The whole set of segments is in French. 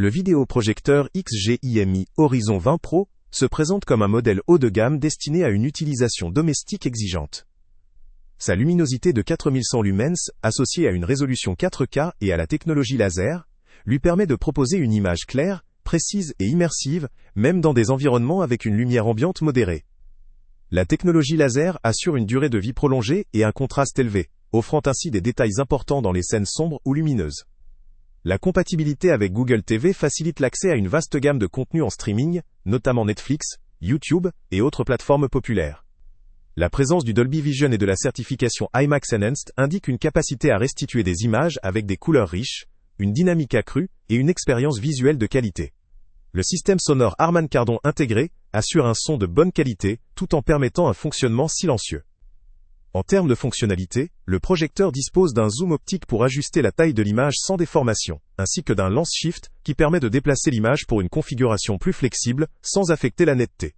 Le vidéoprojecteur XGIMI Horizon 20 Pro se présente comme un modèle haut de gamme destiné à une utilisation domestique exigeante. Sa luminosité de 4100 lumens, associée à une résolution 4K et à la technologie laser, lui permet de proposer une image claire, précise et immersive, même dans des environnements avec une lumière ambiante modérée. La technologie laser assure une durée de vie prolongée et un contraste élevé, offrant ainsi des détails importants dans les scènes sombres ou lumineuses. La compatibilité avec Google TV facilite l'accès à une vaste gamme de contenus en streaming, notamment Netflix, YouTube et autres plateformes populaires. La présence du Dolby Vision et de la certification IMAX Enhanced indique une capacité à restituer des images avec des couleurs riches, une dynamique accrue et une expérience visuelle de qualité. Le système sonore Harman Kardon intégré assure un son de bonne qualité tout en permettant un fonctionnement silencieux. En termes de fonctionnalité, le projecteur dispose d'un zoom optique pour ajuster la taille de l'image sans déformation, ainsi que d'un lens shift qui permet de déplacer l'image pour une configuration plus flexible sans affecter la netteté.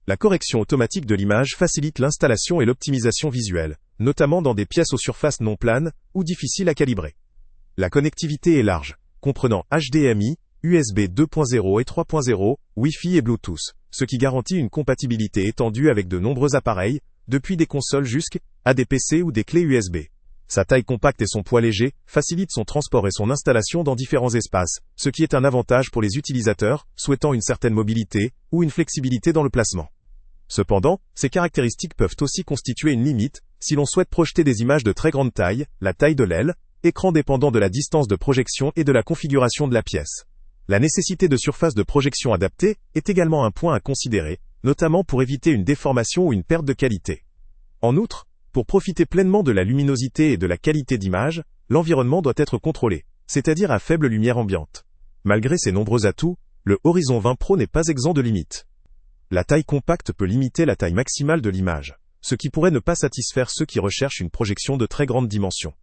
La correction automatique de l'image facilite l'installation et l'optimisation visuelle, notamment dans des pièces aux surfaces non planes ou difficiles à calibrer. La connectivité est large, comprenant HDMI, USB 2.0 et 3.0, Wi-Fi et Bluetooth, ce qui garantit une compatibilité étendue avec de nombreux appareils, depuis des consoles jusqu'à des PC ou des clés USB. Sa taille compacte et son poids léger facilitent son transport et son installation dans différents espaces, ce qui est un avantage pour les utilisateurs souhaitant une certaine mobilité ou une flexibilité dans le placement. Cependant, ces caractéristiques peuvent aussi constituer une limite si l'on souhaite projeter des images de très grande taille, la taille de l'aile, écran dépendant de la distance de projection et de la configuration de la pièce. La nécessité de surface de projection adaptée est également un point à considérer, notamment pour éviter une déformation ou une perte de qualité. En outre, pour profiter pleinement de la luminosité et de la qualité d'image, l'environnement doit être contrôlé, c'est-à-dire à faible lumière ambiante. Malgré ses nombreux atouts, le Horizon 20 Pro n'est pas exempt de limites. La taille compacte peut limiter la taille maximale de l'image, ce qui pourrait ne pas satisfaire ceux qui recherchent une projection de très grande dimension.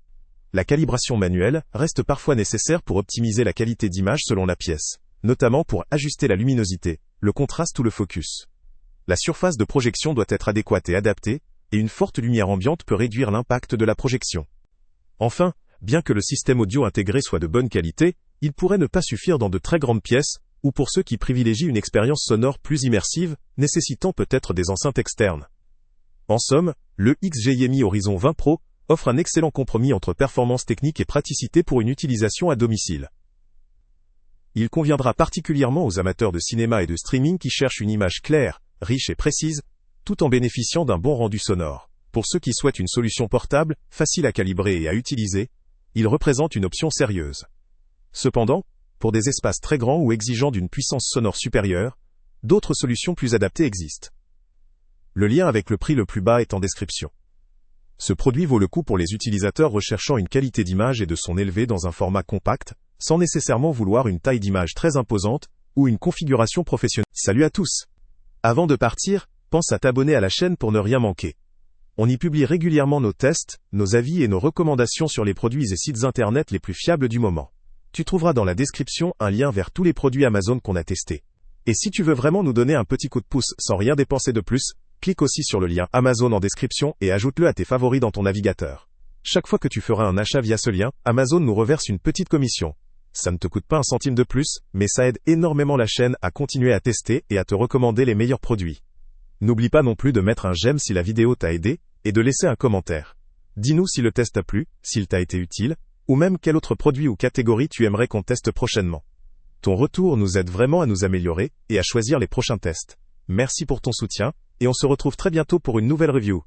La calibration manuelle reste parfois nécessaire pour optimiser la qualité d'image selon la pièce, notamment pour ajuster la luminosité, le contraste ou le focus. La surface de projection doit être adéquate et adaptée, et une forte lumière ambiante peut réduire l'impact de la projection. Enfin, bien que le système audio intégré soit de bonne qualité, il pourrait ne pas suffire dans de très grandes pièces, ou pour ceux qui privilégient une expérience sonore plus immersive, nécessitant peut-être des enceintes externes. En somme, le XGIMI Horizon 20 Pro offre un excellent compromis entre performance technique et praticité pour une utilisation à domicile. Il conviendra particulièrement aux amateurs de cinéma et de streaming qui cherchent une image claire, riche et précise, tout en bénéficiant d'un bon rendu sonore. Pour ceux qui souhaitent une solution portable, facile à calibrer et à utiliser, il représente une option sérieuse. Cependant, pour des espaces très grands ou exigeant d'une puissance sonore supérieure, d'autres solutions plus adaptées existent. Le lien avec le prix le plus bas est en description. Ce produit vaut le coup pour les utilisateurs recherchant une qualité d'image et de son élevée dans un format compact, sans nécessairement vouloir une taille d'image très imposante ou une configuration professionnelle. Salut à tous! Avant de partir, pense à t'abonner à la chaîne pour ne rien manquer. On y publie régulièrement nos tests, nos avis et nos recommandations sur les produits et sites internet les plus fiables du moment. Tu trouveras dans la description un lien vers tous les produits Amazon qu'on a testés. Et si tu veux vraiment nous donner un petit coup de pouce sans rien dépenser de plus, clique aussi sur le lien Amazon en description et ajoute-le à tes favoris dans ton navigateur. Chaque fois que tu feras un achat via ce lien, Amazon nous reverse une petite commission. Ça ne te coûte pas un centime de plus, mais ça aide énormément la chaîne à continuer à tester et à te recommander les meilleurs produits. N'oublie pas non plus de mettre un j'aime si la vidéo t'a aidé, et de laisser un commentaire. Dis-nous si le test t'a plu, s'il t'a été utile, ou même quel autre produit ou catégorie tu aimerais qu'on teste prochainement. Ton retour nous aide vraiment à nous améliorer et à choisir les prochains tests. Merci pour ton soutien, et on se retrouve très bientôt pour une nouvelle review.